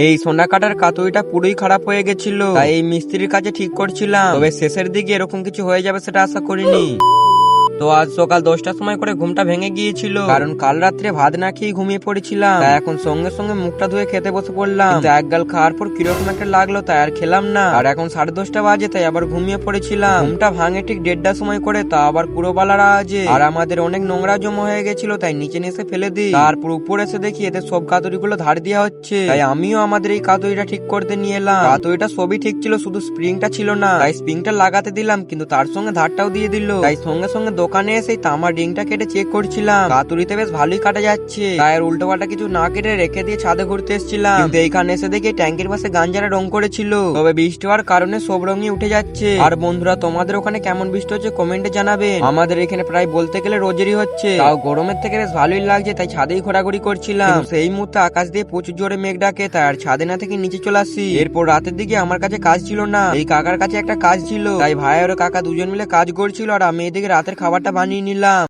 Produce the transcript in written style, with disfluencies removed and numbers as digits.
এই সোনা কাটার কাতুইটা পুরোই খারাপ হয়ে গেছিল, তাই এই মিস্ত্রির কাছে ঠিক করছিলাম। তবে শেষের দিকে এরকম কিছু হয়ে যাবে সেটা আশা করিনি। তো আজ সকাল 10টার সময় করে ঘুমটা ভেঙে গিয়েছিল, কারণ কাল রাত্রে ভাত না খেয়ে ঘুমিয়ে পড়েছিলাম। তাই এখন সঙ্গে সঙ্গে মুখটা ধুয়ে খেতে বসে পড়লাম, কিন্তু এক গাল খাওয়ার পর কিরকম একটা লাগলো, তাই আর খেলাম না। আর এখন 10:30 বাজে, তাই আবার ঘুমিয়ে পড়েছিলাম। ঘুমটা ভাঙে ঠিক 1:30টার সময় করে, তা আবার কুড়োবালারা আজে। আর আমাদের অনেক নোংরা জমা হয়ে গেছিল, তাই নিচে এসে ফেলে দিই। তারপর উপরে এসে দেখি এদের সব কাতুরিগুলো ধার দেওয়া হচ্ছে, তাই আমিও আমাদের এই কাতুরিটা ঠিক করতে নিয়ে এলাম। কাতুরিটা সবই ঠিক ছিল, শুধু স্প্রিংটা ছিল না, তাই স্প্রিংটা লাগাতে দিলাম, কিন্তু তার সঙ্গে ধারটাও দিয়ে দিল। তাই সঙ্গে সঙ্গে দোকানে এসে তামার রিংটা কেটে চেক করছিলাম। কাতুরিতে বেশ ভালোই কাটা যাচ্ছে, তাই আর উল্টো পাল্টা কিছু না কেটে রেখে দিয়ে ছাদে ঘুরতে এসেছিলাম। কিন্তু এইখানে এসে দেখি ট্যাঙ্কের পাশে গাঞ্জারা রং করেছিল, তবে বৃষ্টি হওয়ার কারণে সব রঙই উঠে যাচ্ছে। আর বন্ধুরা, তোমাদের ওখানে কেমন বৃষ্টি হচ্ছে কমেন্টে জানাবেন। আমাদের এখানে প্রায় বলতে গেলে রোজেরই হচ্ছে, তাও গরমের থেকে বেশ ভালোই লাগছে, তাই ছাদেই ঘোরাঘুরি করছিলাম। সেই মুহূর্তে আকাশ দিয়ে প্রচুর জোরে মেঘ ডাকে, তাই আর ছাদে না থেকে নিচে চলে আসি। এরপর রাতের দিকে আমার কাছে কাজ ছিল না, এই কাকার কাছে একটা কাজ ছিল, তাই ভাই আর কাকা দুজন মিলে কাজ করছিল, আর আমি এদিকে রাতের খাবারটা বানিয়ে নিলাম।